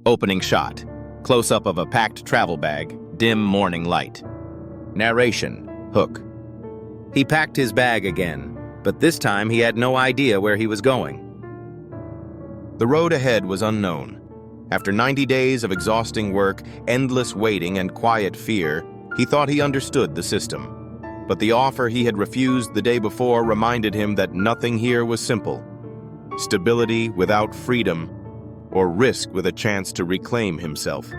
Opening shot. Close-up of a packed travel bag, dim morning light. Narration, hook. He packed his bag again, but this time he had no idea where he was going. The road ahead was unknown. After 90 days of exhausting work, endless waiting, and quiet fear, he thought he understood the system. But the offer he had refused the day before reminded him that nothing here was simple. Stability without freedom, or risk with a chance to reclaim himself.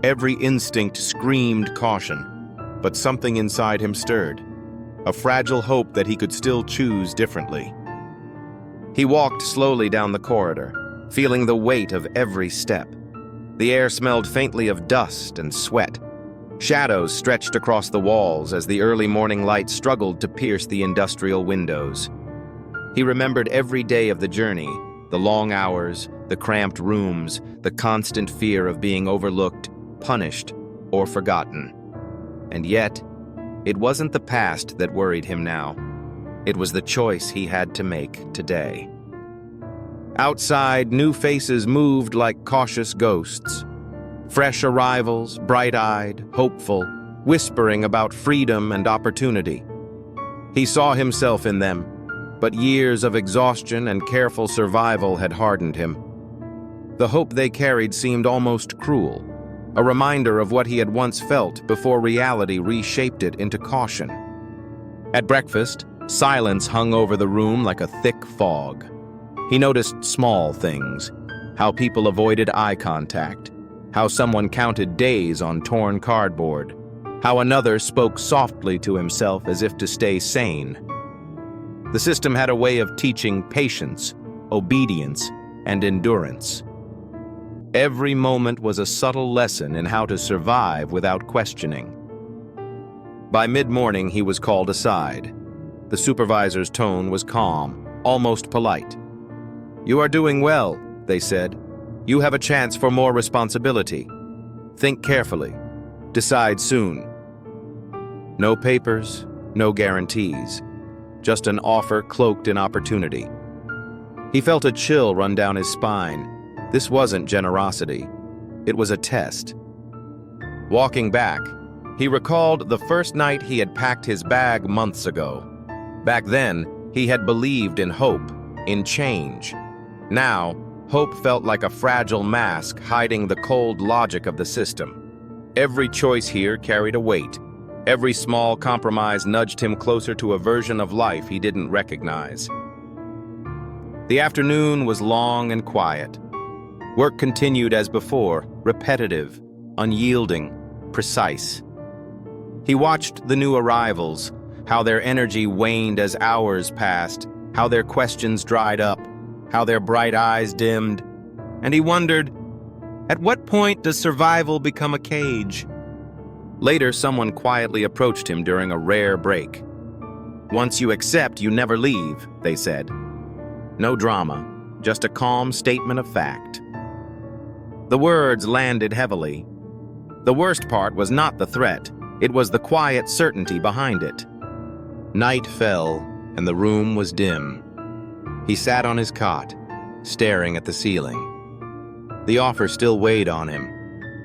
Every instinct screamed caution, but something inside him stirred, a fragile hope that he could still choose differently. He walked slowly down the corridor, feeling the weight of every step. The air smelled faintly of dust and sweat. Shadows stretched across the walls as the early morning light struggled to pierce the industrial windows. He remembered every day of the journey, the long hours, the cramped rooms, the constant fear of being overlooked, punished, or forgotten. And yet, it wasn't the past that worried him now. It was the choice he had to make today. Outside, new faces moved like cautious ghosts. Fresh arrivals, bright-eyed, hopeful, whispering about freedom and opportunity. He saw himself in them, but years of exhaustion and careful survival had hardened him. The hope they carried seemed almost cruel, a reminder of what he had once felt before reality reshaped it into caution. At breakfast, silence hung over the room like a thick fog. He noticed small things, how people avoided eye contact, how someone counted days on torn cardboard, how another spoke softly to himself as if to stay sane. The system had a way of teaching patience, obedience, and endurance. Every moment was a subtle lesson in how to survive without questioning. By mid-morning, he was called aside. The supervisor's tone was calm, almost polite. "You are doing well," they said. "You have a chance for more responsibility. Think carefully. Decide soon." No papers, no guarantees. Just an offer cloaked in opportunity. He felt a chill run down his spine. This wasn't generosity. It was a test. Walking back, he recalled the first night he had packed his bag months ago. Back then, he had believed in hope, in change. Now, hope felt like a fragile mask hiding the cold logic of the system. Every choice here carried a weight. Every small compromise nudged him closer to a version of life he didn't recognize. The afternoon was long and quiet. Work continued as before, repetitive, unyielding, precise. He watched the new arrivals, how their energy waned as hours passed, how their questions dried up, how their bright eyes dimmed, and he wondered, at what point does survival become a cage? Later, someone quietly approached him during a rare break. "Once you accept, you never leave," they said. No drama, just a calm statement of fact. The words landed heavily. The worst part was not the threat, it was the quiet certainty behind it. Night fell, and the room was dim. He sat on his cot, staring at the ceiling. The offer still weighed on him.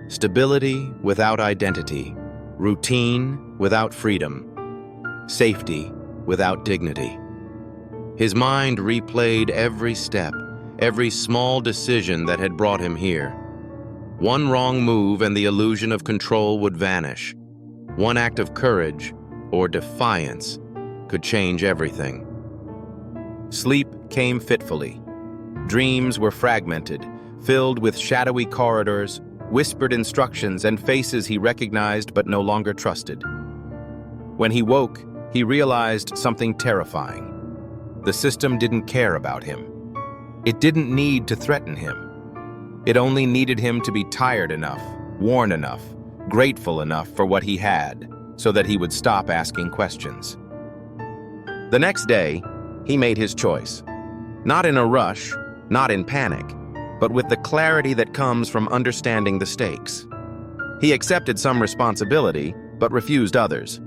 Stability without identity, routine without freedom, safety without dignity. His mind replayed every step, every small decision that had brought him here. One wrong move and the illusion of control would vanish. One act of courage or defiance could change everything. Sleep came fitfully. Dreams were fragmented, filled with shadowy corridors, whispered instructions, and faces he recognized but no longer trusted. When he woke, he realized something terrifying. The system didn't care about him. It didn't need to threaten him. It only needed him to be tired enough, worn enough, grateful enough for what he had, so that he would stop asking questions. The next day, he made his choice. Not in a rush, not in panic, but with the clarity that comes from understanding the stakes. He accepted some responsibility, but refused others.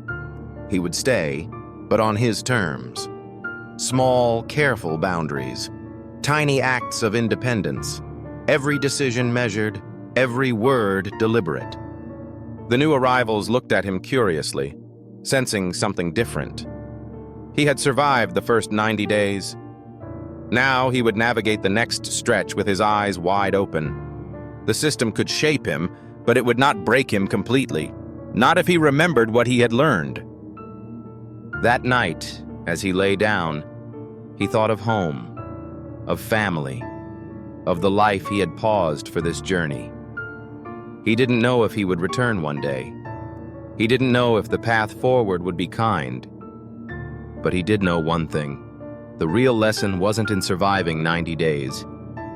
He would stay, but on his terms. Small, careful boundaries, tiny acts of independence, every decision measured, every word deliberate. The new arrivals looked at him curiously, sensing something different. He had survived the first 90 days. Now he would navigate the next stretch with his eyes wide open. The system could shape him, but it would not break him completely, not if he remembered what he had learned. That night, as he lay down, he thought of home, of family, of the life he had paused for this journey. He didn't know if he would return one day. He didn't know if the path forward would be kind. But he did know one thing. The real lesson wasn't in surviving 90 days.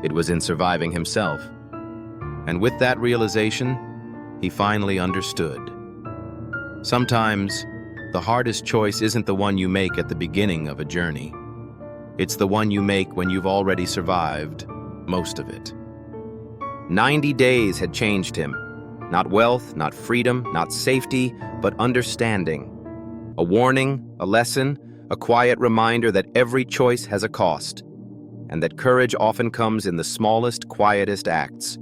It was in surviving himself. And with that realization, he finally understood. Sometimes, the hardest choice isn't the one you make at the beginning of a journey. It's the one you make when you've already survived most of it. 90 days had changed him. Not wealth, not freedom, not safety, but understanding. A warning, a lesson, a quiet reminder that every choice has a cost, and that courage often comes in the smallest, quietest acts.